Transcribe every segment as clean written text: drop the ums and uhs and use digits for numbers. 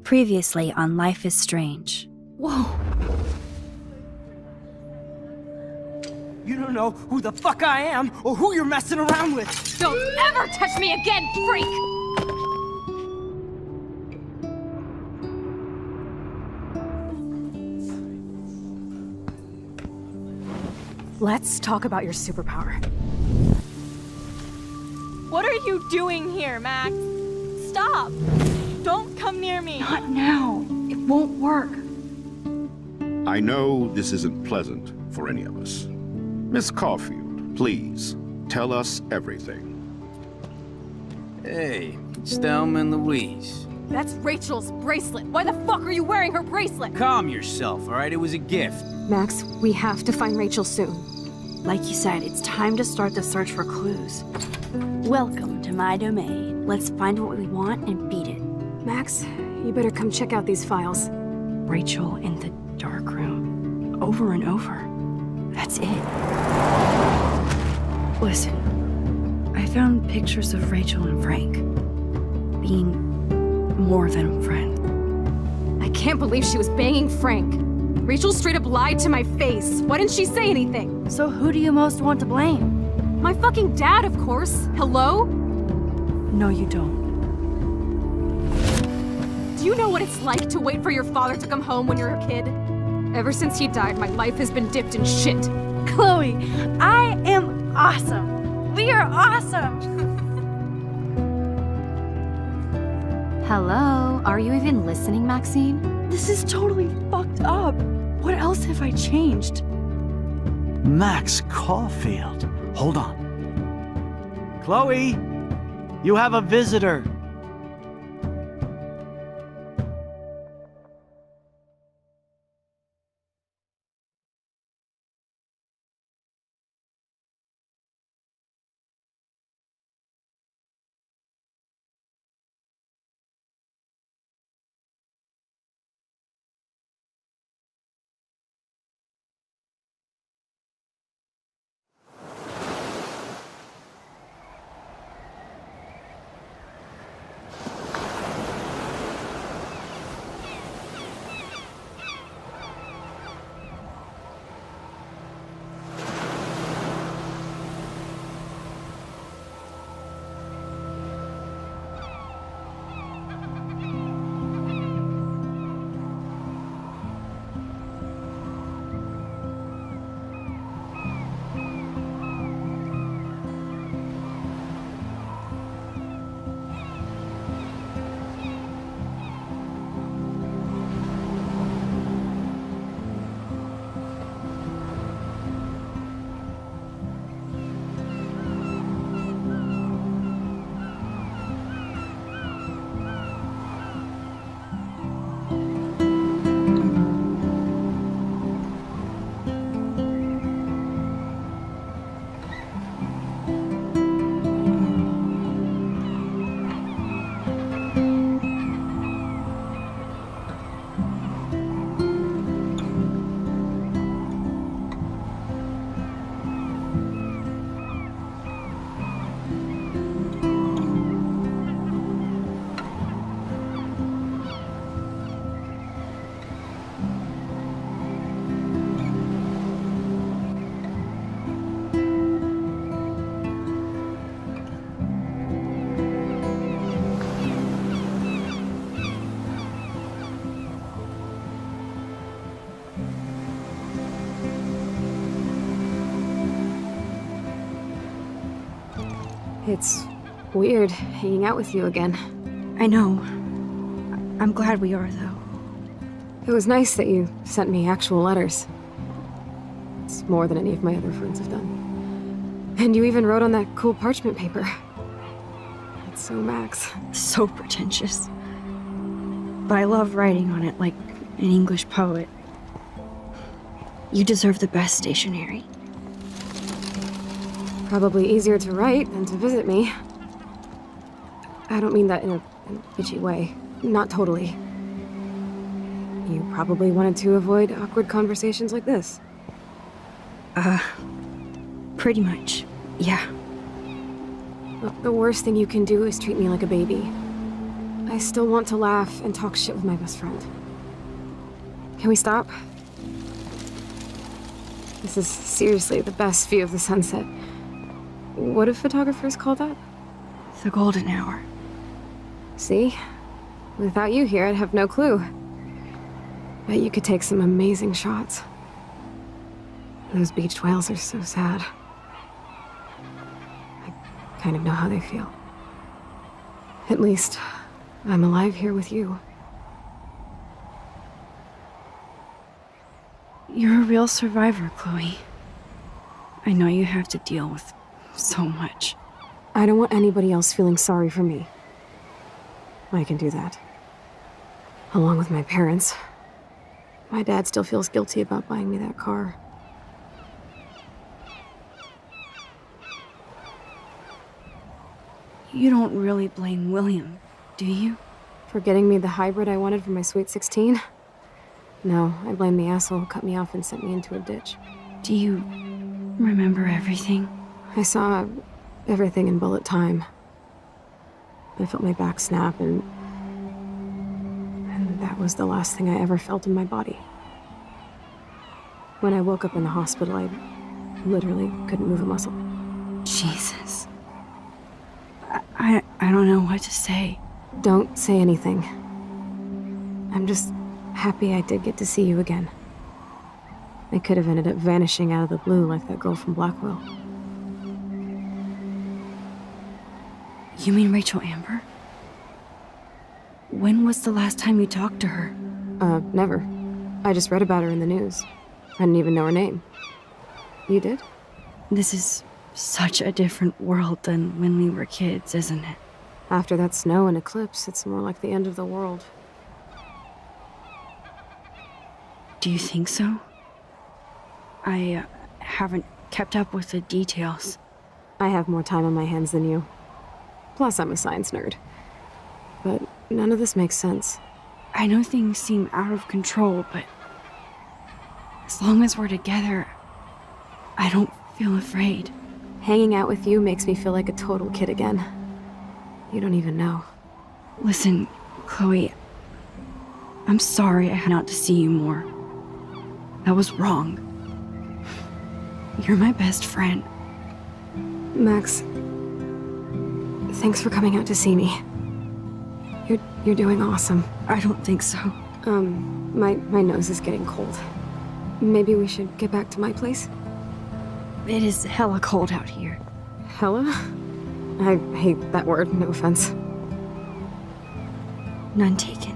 Previously on Life is Strange. Whoa. You don't know who the fuck I am or who you're messing around with. Don't ever touch me again, freak! Let's talk about your superpower. What are you doing here, Max? Stop! Don't come near me! Not now. It won't work. I know this isn't pleasant for any of us. Miss Caulfield, please, tell us everything. Hey, it's Thelma and Louise. That's Rachel's bracelet. Why the fuck are you wearing her bracelet? Calm yourself, all right? It was a gift. Max, we have to find Rachel soon. Like you said, it's time to start the search for clues. Welcome to my domain. Let's find what we want and beat it. Max, you better come check out these files. Rachel in the dark room. Over and over. That's it. Listen, I found pictures of Rachel and Frank being more than friends. I can't believe she was banging Frank. Rachel straight up lied to my face. Why didn't she say anything? So who do you most want to blame? My fucking dad, of course. Hello? No, you don't. Do you know what it's like to wait for your father to come home when you're a kid? Ever since he died, my life has been dipped in shit. Chloe, I am awesome. We are awesome. Hello? Are you even listening, Maxine? This is totally fucked up. What else have I changed? Max Caulfield. Hold on. Chloe, you have a visitor. It's weird hanging out with you again. I know. I'm glad we are, though. It was nice that you sent me actual letters. It's more than any of my other friends have done. And you even wrote on that cool parchment paper. It's so Max. So pretentious. But I love writing on it like an English poet. You deserve the best stationery. Probably easier to write than to visit me. I don't mean that in a bitchy way. Not totally. You probably wanted to avoid awkward conversations like this. Pretty much, yeah. Look, the worst thing you can do is treat me like a baby. I still want to laugh and talk shit with my best friend. Can we stop? This is seriously the best view of the sunset. What do photographers call that? The golden hour. See? Without you here, I'd have no clue. Bet you could take some amazing shots. Those beached whales are so sad. I kind of know how they feel. At least, I'm alive here with you. You're a real survivor, Chloe. I know you have to deal with so much. I don't want anybody else feeling sorry for me. I can do that. Along with my parents. My dad still feels guilty about buying me that car. You don't really blame William, do you? For getting me the hybrid I wanted for my Sweet 16? No, I blame the asshole who cut me off and sent me into a ditch. Do you remember everything? I saw everything in bullet time. I felt my back snap and that was the last thing I ever felt in my body. When I woke up in the hospital, I literally couldn't move a muscle. Jesus. I don't know what to say. Don't say anything. I'm just happy I did get to see you again. I could have ended up vanishing out of the blue like that girl from Blackwell. You mean Rachel Amber? When was the last time you talked to her? Never. I just read about her in the news. I didn't even know her name. You did? This is such a different world than when we were kids, isn't it? After that snow and eclipse, it's more like the end of the world. Do you think so? I haven't kept up with the details. I have more time on my hands than you. Plus, I'm a science nerd. But none of this makes sense. I know things seem out of control, but as long as we're together, I don't feel afraid. Hanging out with you makes me feel like a total kid again. You don't even know. Listen, Chloe, I'm sorry I had not to see you more. That was wrong. You're my best friend. Max, thanks for coming out to see me. You're doing awesome. I don't think so. My nose is getting cold. Maybe we should get back to my place? It is hella cold out here. Hella? I hate that word, no offense. None taken.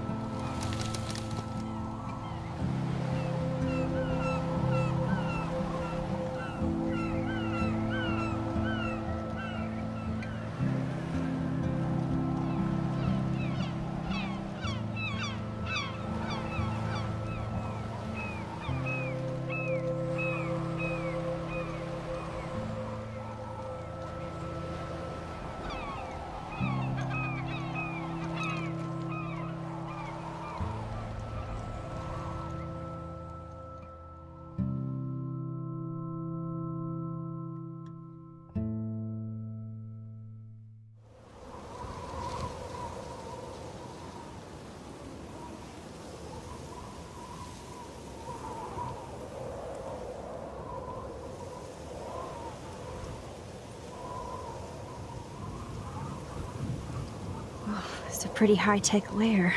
It's a pretty high-tech lair.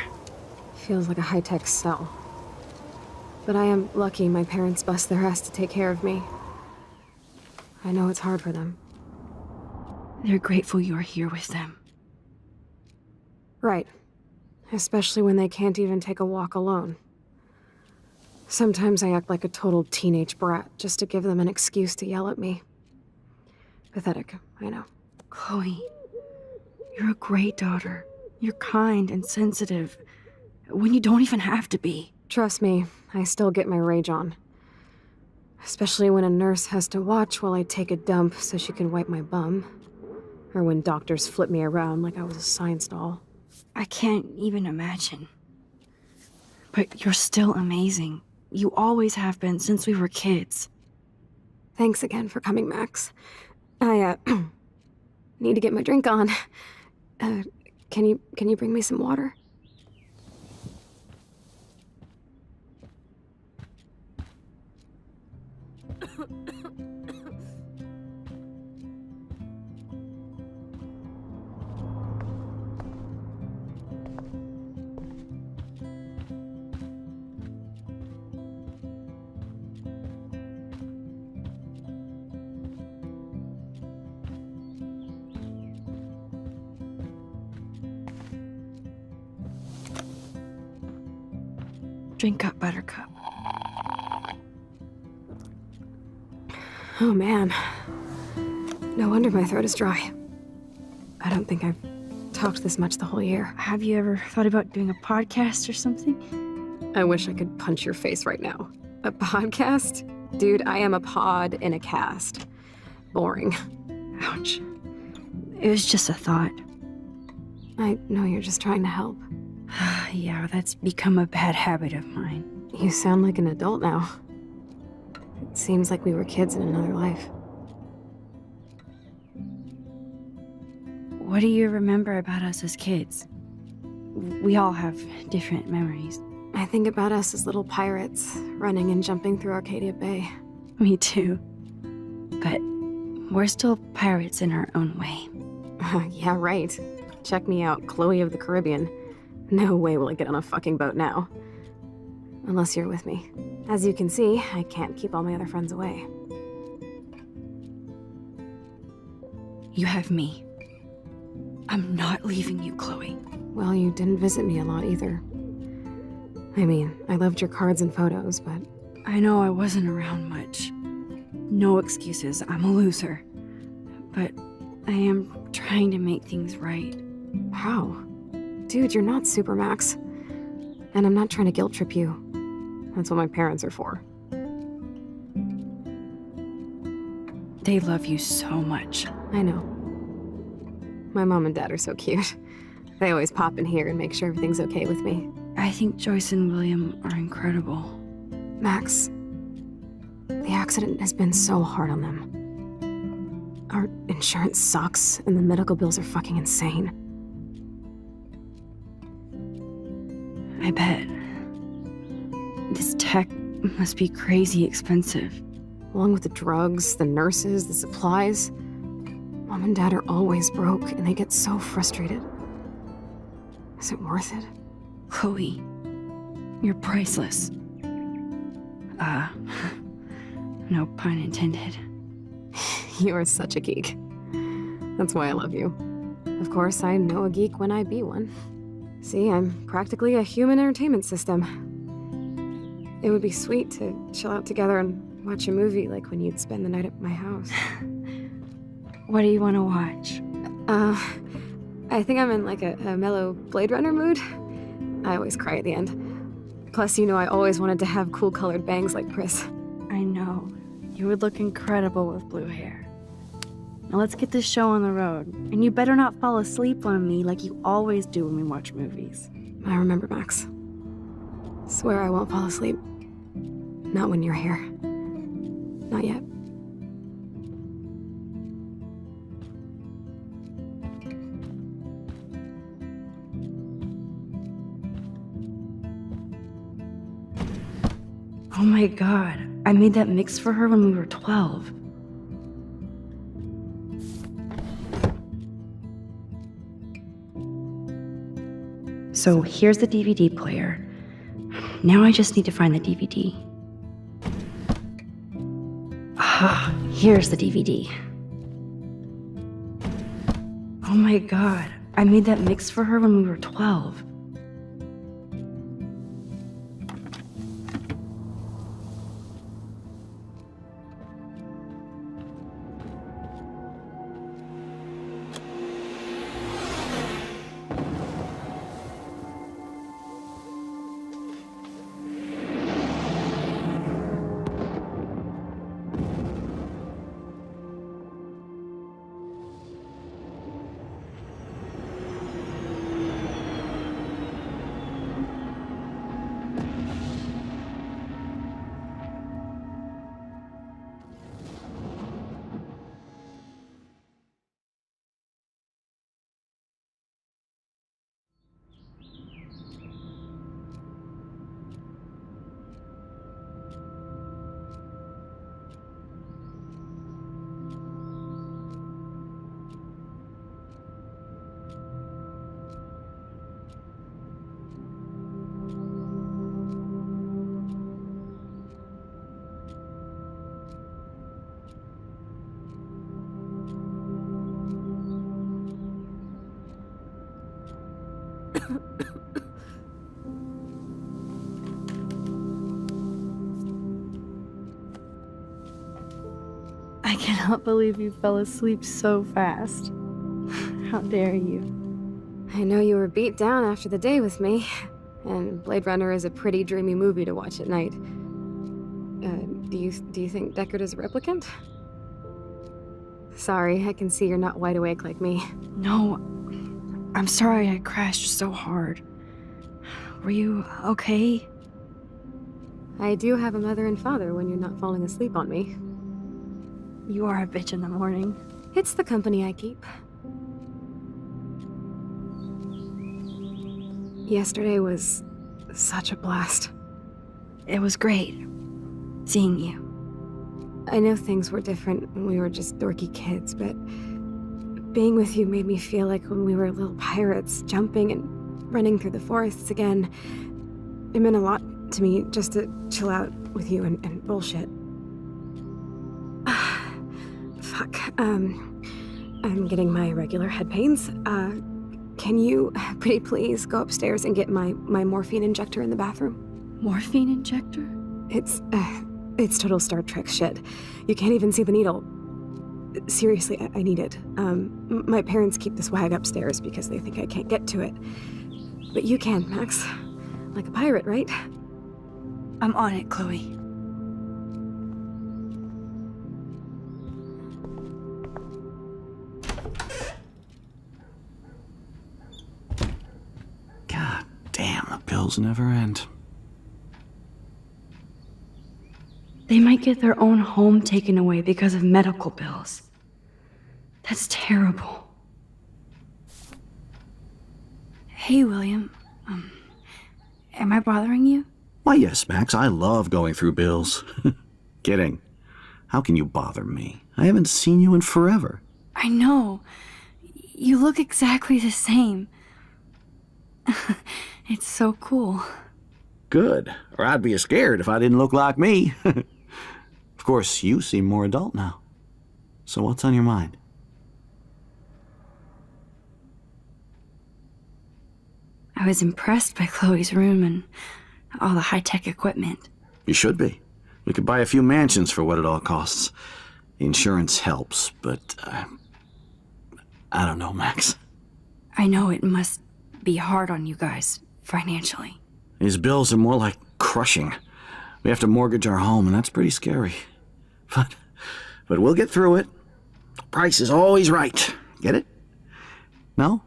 Feels like a high-tech cell. But I am lucky my parents bust their ass to take care of me. I know it's hard for them. They're grateful you're here with them. Right. Especially when they can't even take a walk alone. Sometimes I act like a total teenage brat just to give them an excuse to yell at me. Pathetic, I know. Chloe, you're a great daughter. You're kind and sensitive when you don't even have to be. Trust me, I still get my rage on. Especially when a nurse has to watch while I take a dump so she can wipe my bum. Or when doctors flip me around like I was a science doll. I can't even imagine. But you're still amazing. You always have been since we were kids. Thanks again for coming, Max. I, need to get my drink on. Can you bring me some water? Drink up, Buttercup. Oh man. No wonder my throat is dry. I don't think I've talked this much the whole year. Have you ever thought about doing a podcast or something? I wish I could punch your face right now. A podcast? Dude, I am a pod in a cast. Boring. Ouch. It was just a thought. I know you're just trying to help. Yeah, that's become a bad habit of mine. You sound like an adult now. It seems like we were kids in another life. What do you remember about us as kids? We all have different memories. I think about us as little pirates, running and jumping through Arcadia Bay. Me too. But we're still pirates in our own way. Yeah, right. Check me out, Chloe of the Caribbean. No way will I get on a fucking boat now. Unless you're with me. As you can see, I can't keep all my other friends away. You have me. I'm not leaving you, Chloe. Well, you didn't visit me a lot either. I mean, I loved your cards and photos, but... I know I wasn't around much. No excuses, I'm a loser. But I am trying to make things right. How? Dude, you're not Supermax. And I'm not trying to guilt trip you. That's what my parents are for. They love you so much. I know. My mom and dad are so cute. They always pop in here and make sure everything's okay with me. I think Joyce and William are incredible. Max, the accident has been so hard on them. Our insurance sucks, and the medical bills are fucking insane. I bet. This tech must be crazy expensive. Along with the drugs, the nurses, the supplies. Mom and Dad are always broke, and they get so frustrated. Is it worth it? Chloe, you're priceless. No pun intended. You are such a geek. That's why I love you. Of course, I know a geek when I be one. See, I'm practically a human entertainment system. It would be sweet to chill out together and watch a movie like when you'd spend the night at my house. What do you want to watch? I think I'm in like a mellow Blade Runner mood. I always cry at the end. Plus, you know I always wanted to have cool colored bangs like Pris. I know. You would look incredible with blue hair. Now let's get this show on the road. And you better not fall asleep on me like you always do when we watch movies. I remember, Max. Swear I won't fall asleep. Not when you're here. Not yet. Oh my god. I made that mix for her when we were 12. So here's the DVD player. Now I just need to find the DVD. Ah, here's the DVD. Oh my god. I made that mix for her when we were 12. I cannot believe you fell asleep so fast. How dare you? I know you were beat down after the day with me, and Blade Runner is a pretty dreamy movie to watch at night. Do you think Deckard is a replicant? Sorry, I can see you're not wide awake like me. No, I'm sorry I crashed so hard. Were you okay? I do have a mother and father when you're not falling asleep on me. You are a bitch in the morning. It's the company I keep. Yesterday was such a blast. It was great seeing you. I know things were different when we were just dorky kids, but being with you made me feel like when we were little pirates, jumping and running through the forests again. It meant a lot to me just to chill out with you and bullshit. Fuck. I'm getting my regular head pains. Can you, pretty please, go upstairs and get my morphine injector in the bathroom? Morphine injector? It's total Star Trek shit. You can't even see the needle. Seriously, I need it. My parents keep this wag upstairs because they think I can't get to it. But you can, Max. Like a pirate, right? I'm on it, Chloe. God damn, the bills never end. They might get their own home taken away because of medical bills. That's terrible. Hey, William. Am I bothering you? Why, yes, Max, I love going through bills. Kidding. How can you bother me? I haven't seen you in forever. I know. You look exactly the same. It's so cool. Good. Or I'd be scared if I didn't look like me. Of course, you seem more adult now. So what's on your mind? I was impressed by Chloe's room and all the high-tech equipment. You should be. We could buy a few mansions for what it all costs. The insurance helps, but I don't know, Max. I know it must be hard on you guys, financially. These bills are more like crushing. We have to mortgage our home, and that's pretty scary. But we'll get through it. The price is always right. Get it? No?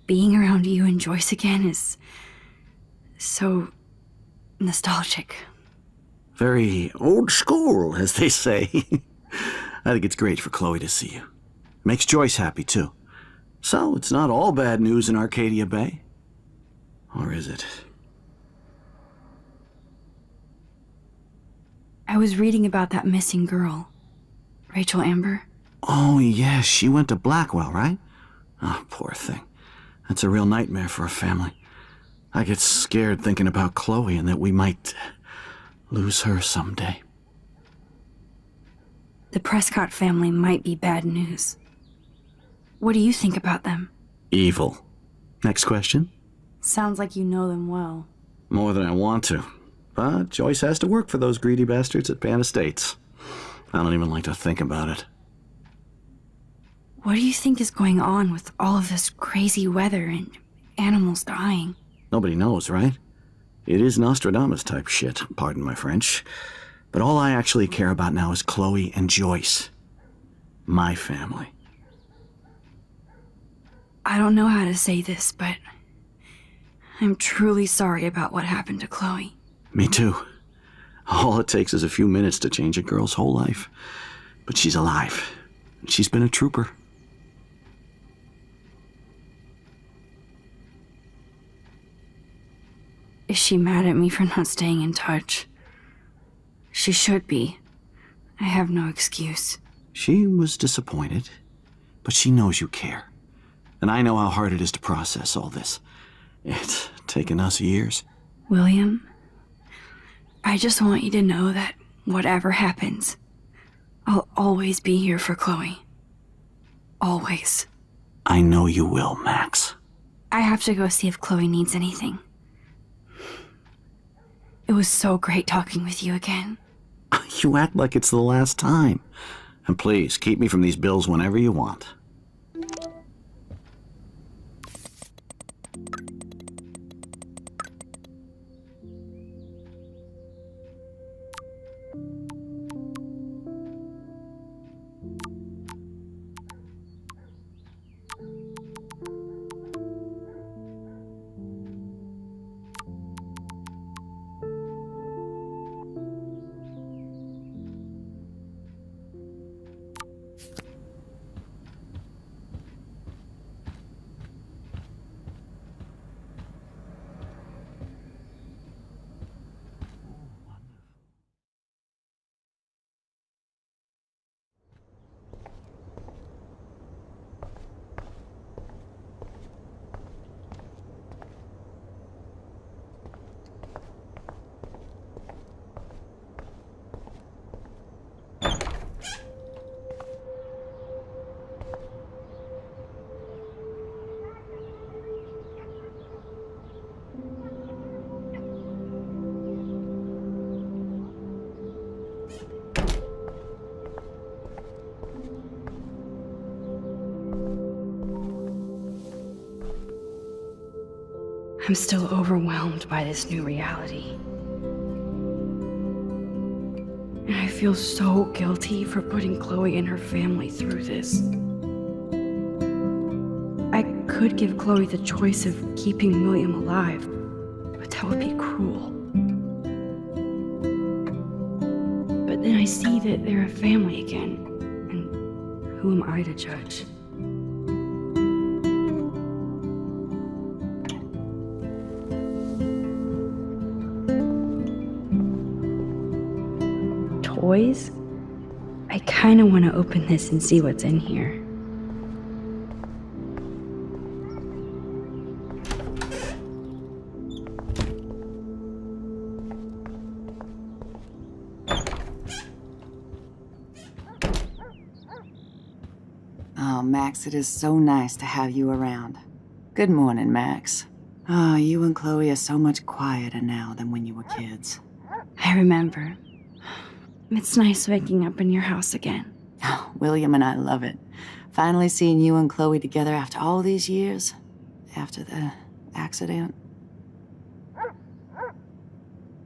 Being around you and Joyce again is so nostalgic. Very old school, as they say. I think it's great for Chloe to see you. Makes Joyce happy, too. So, it's not all bad news in Arcadia Bay. Or is it? I was reading about that missing girl, Rachel Amber. Oh, yes, she went to Blackwell, right? Oh, poor thing. That's a real nightmare for a family. I get scared thinking about Chloe and that we might lose her someday. The Prescott family might be bad news. What do you think about them? Evil. Next question? Sounds like you know them well. More than I want to. But Joyce has to work for those greedy bastards at Pan Estates. I don't even like to think about it. What do you think is going on with all of this crazy weather and animals dying? Nobody knows, right? It is Nostradamus-type shit, pardon my French. But all I actually care about now is Chloe and Joyce. My family. I don't know how to say this, but I'm truly sorry about what happened to Chloe. Me too. All it takes is a few minutes to change a girl's whole life. But she's alive. And she's been a trooper. Is she mad at me for not staying in touch? She should be. I have no excuse. She was disappointed, but she knows you care. And I know how hard it is to process all this. It's taken us years. William, I just want you to know that whatever happens, I'll always be here for Chloe. Always. I know you will, Max. I have to go see if Chloe needs anything. It was so great talking with you again. you act like it's the last time? And please, keep me from these bills whenever you want. I'm still overwhelmed by this new reality. And I feel so guilty for putting Chloe and her family through this. I could give Chloe the choice of keeping William alive, but that would be cruel. But then I see that they're a family again, and who am I to judge? Toys? I kind of want to open this and see what's in here. Oh, Max, it is so nice to have you around. Good morning, Max. Oh, you and Chloe are so much quieter now than when you were kids. I remember. It's nice waking up in your house again. Oh, William and I love it. Finally seeing you and Chloe together after all these years. After the accident.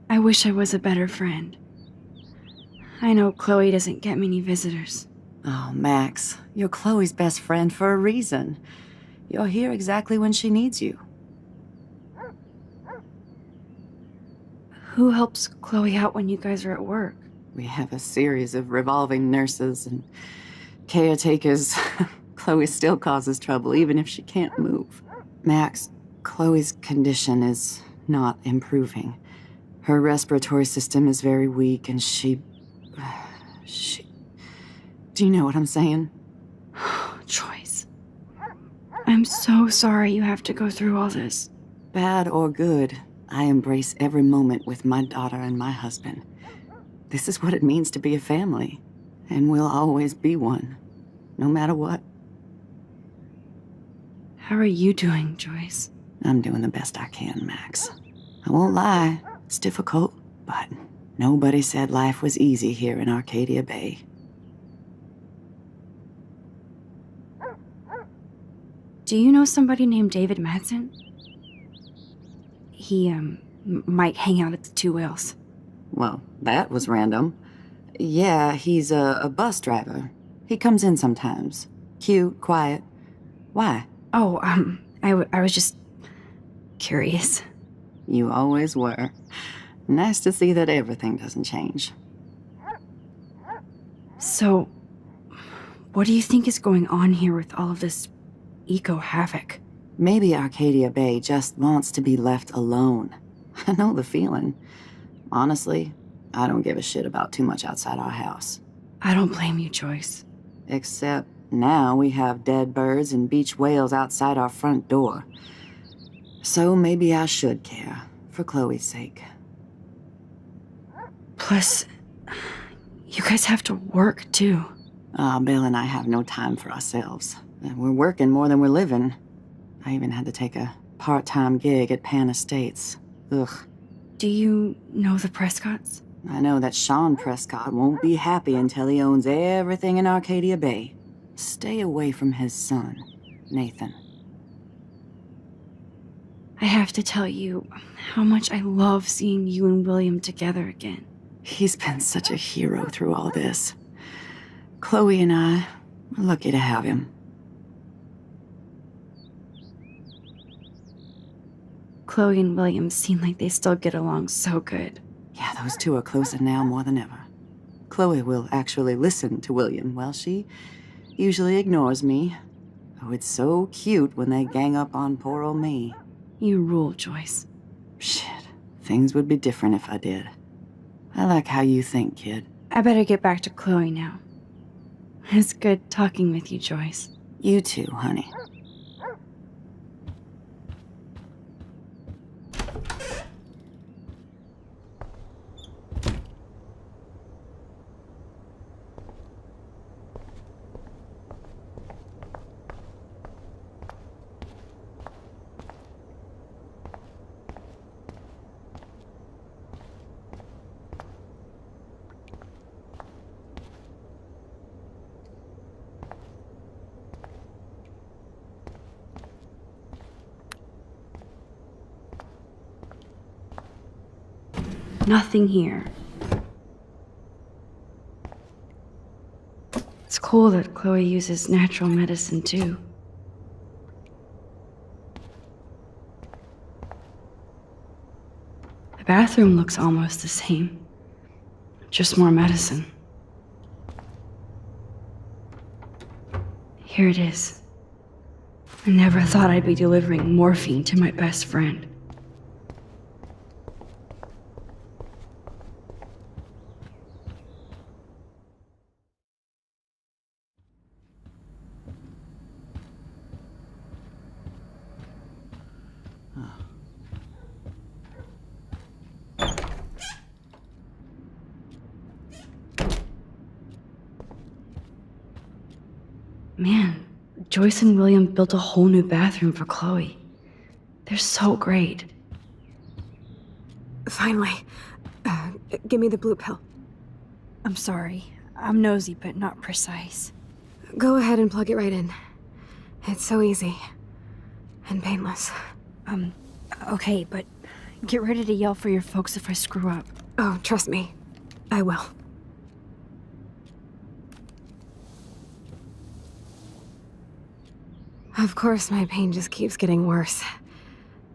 I wish I was a better friend. I know Chloe doesn't get many visitors. Oh, Max, you're Chloe's best friend for a reason. You're here exactly when she needs you. Who helps Chloe out when you guys are at work? We have a series of revolving nurses and caretakers. Chloe still causes trouble, even if she can't move. Max, Chloe's condition is not improving. Her respiratory system is very weak, and she... Do you know what I'm saying? Joyce. I'm so sorry you have to go through all this. Bad or good, I embrace every moment with my daughter and my husband. This is what it means to be a family, and we'll always be one, no matter what. How are you doing, Joyce? I'm doing the best I can, Max. I won't lie, it's difficult, but nobody said life was easy here in Arcadia Bay. Do you know somebody named David Madsen? He, might hang out at the Two Whales. Well, that was random. Yeah, he's a bus driver. He comes in sometimes. Cute, quiet. Why? Oh, I was just curious. You always were. Nice to see that everything doesn't change. So, what do you think is going on here with all of this eco-havoc? Maybe Arcadia Bay just wants to be left alone. I know the feeling. Honestly, I don't give a shit about too much outside our house. I don't blame you, Joyce. Except now we have dead birds and beach whales outside our front door. So maybe I should care, for Chloe's sake. Plus, you guys have to work, too. Bill and I have no time for ourselves. We're working more than we're living. I even had to take a part-time gig at Pan Estates. Ugh. Do you know the Prescotts? I know that Sean Prescott won't be happy until he owns everything in Arcadia Bay. Stay away from his son, Nathan. I have to tell you how much I love seeing you and William together again. He's been such a hero through all this. Chloe and I are lucky to have him. Chloe and William seem like they still get along so good. Yeah, those two are closer now more than ever. Chloe will actually listen to William, while she usually ignores me. Oh, it's so cute when they gang up on poor old me. You rule, Joyce. Shit, things would be different if I did. I like how you think, kid. I better get back to Chloe now. It's good talking with you, Joyce. You too, honey. Nothing here. It's cool that Chloe uses natural medicine too. The bathroom looks almost the same. Just more medicine. Here it is. I never thought I'd be delivering morphine to my best friend. Man, Joyce and William built a whole new bathroom for Chloe. They're so great. Finally. Give me the blue pill. I'm sorry. I'm nosy, but not precise. Go ahead and plug it right in. It's so easy. And painless. Okay, but get ready to yell for your folks if I screw up. Oh, trust me. I will. Of course, my pain just keeps getting worse.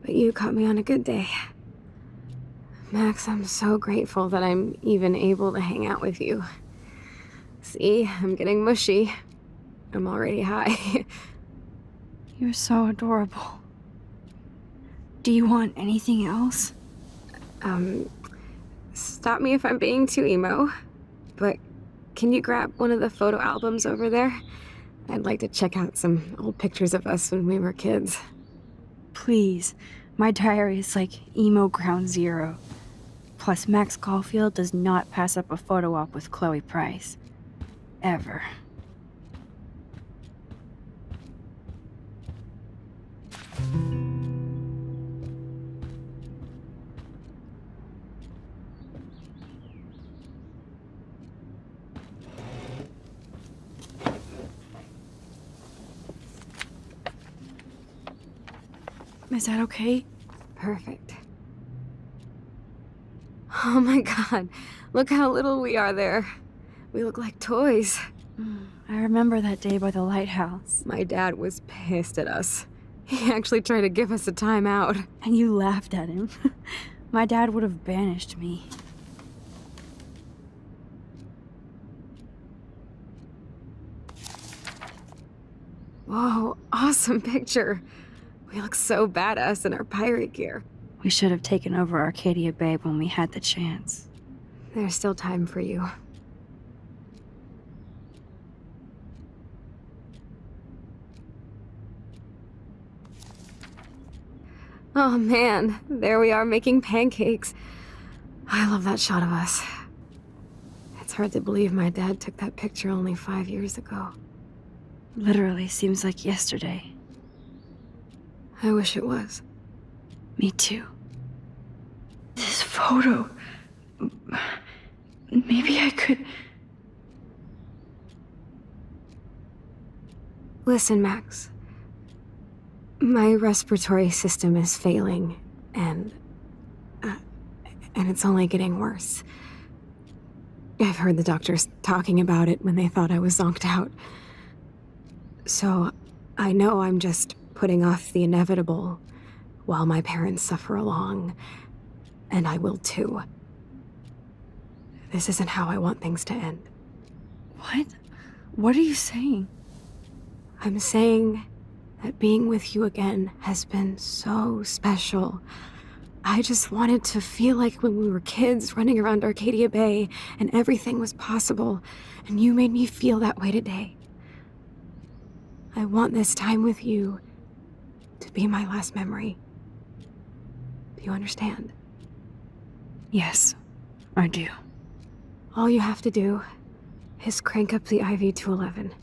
But you caught me on a good day. Max, I'm so grateful that I'm even able to hang out with you. See, I'm getting mushy. I'm already high. You're so adorable. Do you want anything else? Stop me if I'm being too emo, but can you grab one of the photo albums over there? I'd like to check out some old pictures of us when we were kids. Please. My diary is like emo ground zero. Plus, Max Caulfield does not pass up a photo op with Chloe Price. Ever. Is that okay? Perfect. Oh my god, look how little we are there. We look like toys. I remember that day by the lighthouse. My dad was pissed at us. He actually tried to give us a timeout. And you laughed at him. My dad would have banished me. Whoa, awesome picture. We look so badass in our pirate gear. We should have taken over Arcadia Bay when we had the chance. There's still time for you. Oh man, there we are making pancakes. I love that shot of us. It's hard to believe my dad took that picture only 5 years ago. Literally seems like yesterday. I wish it was. Me too. This photo... maybe I could... Listen, Max. My respiratory system is failing, and it's only getting worse. I've heard the doctors talking about it when they thought I was zonked out. So, I know I'm just putting off the inevitable while my parents suffer along, and I will too. This isn't how I want things to end. What? What are you saying? I'm saying that being with you again has been so special. I just wanted to feel like when we were kids running around Arcadia Bay and everything was possible, and you made me feel that way today. I want this time with you to be my last memory. Do you understand? Yes, I do. All you have to do is crank up the IV to 11.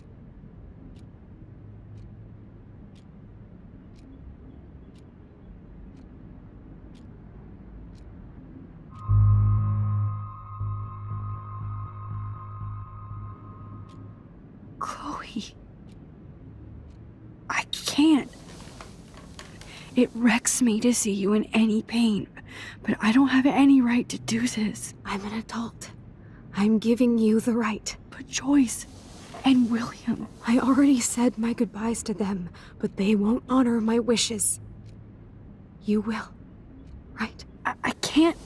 Chloe. I can't. It wrecks me to see you in any pain, but I don't have any right to do this. I'm an adult. I'm giving you the right. But Joyce and William... I already said my goodbyes to them, but they won't honor my wishes. You will, right? I can't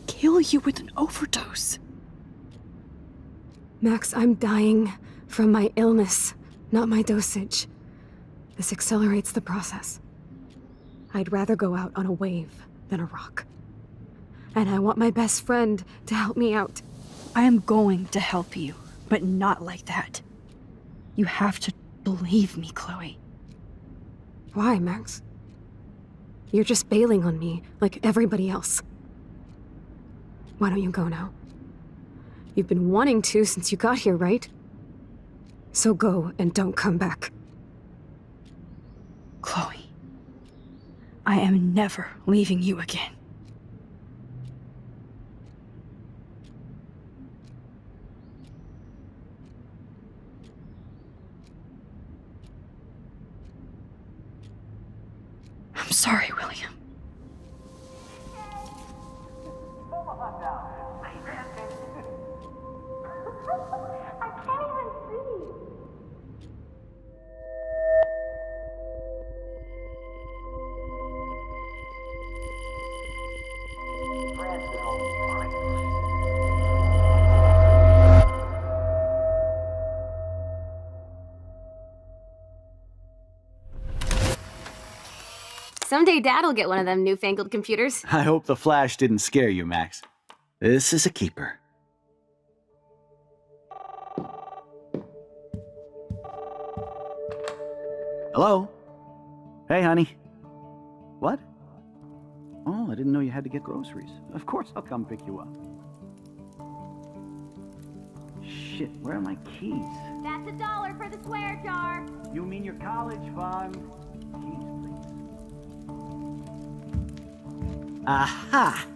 kill you with an overdose. Max, I'm dying from my illness, not my dosage. This accelerates the process. I'd rather go out on a wave than a rock. And I want my best friend to help me out. I am going to help you, but not like that. You have to believe me, Chloe. Why, Max? You're just bailing on me like everybody else. Why don't you go now? You've been wanting to since you got here, right? So go and don't come back. Chloe, I am never leaving you again. I'm sorry, William. Someday Dad'll get one of them newfangled computers. I hope the flash didn't scare you, Max. This is a keeper. Hello? Hey, honey. What? Oh, I didn't know you had to get groceries. Of course I'll come pick you up. Shit, where are my keys? That's $1 for the swear jar. You mean your college fund? Keys, please. Aha!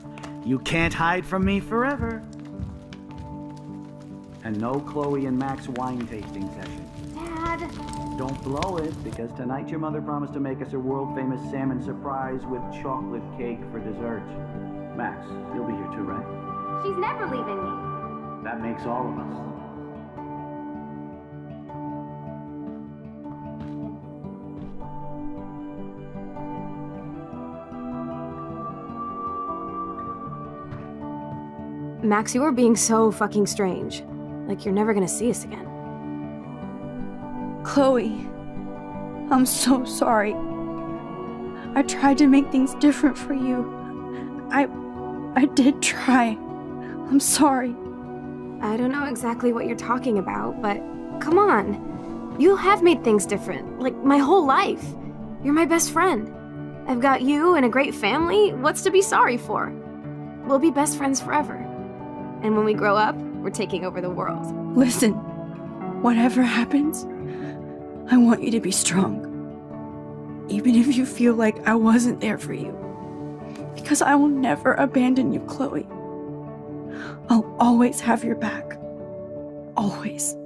You can't hide from me forever. And no Chloe and Max wine tasting session. Dad. Don't blow it, because tonight your mother promised to make us a world-famous salmon surprise with chocolate cake for dessert. Max, you'll be here too, right? She's never leaving me. That makes all of us. Max, you are being so fucking strange. Like you're never gonna see us again. Chloe, I'm so sorry. I tried to make things different for you. I did try. I'm sorry. I don't know exactly what you're talking about, but come on. You have made things different, like my whole life. You're my best friend. I've got you and a great family. What's to be sorry for? We'll be best friends forever. And when we grow up, we're taking over the world. Listen, whatever happens, I want you to be strong. Even if you feel like I wasn't there for you. Because I will never abandon you, Chloe. I'll always have your back. Always.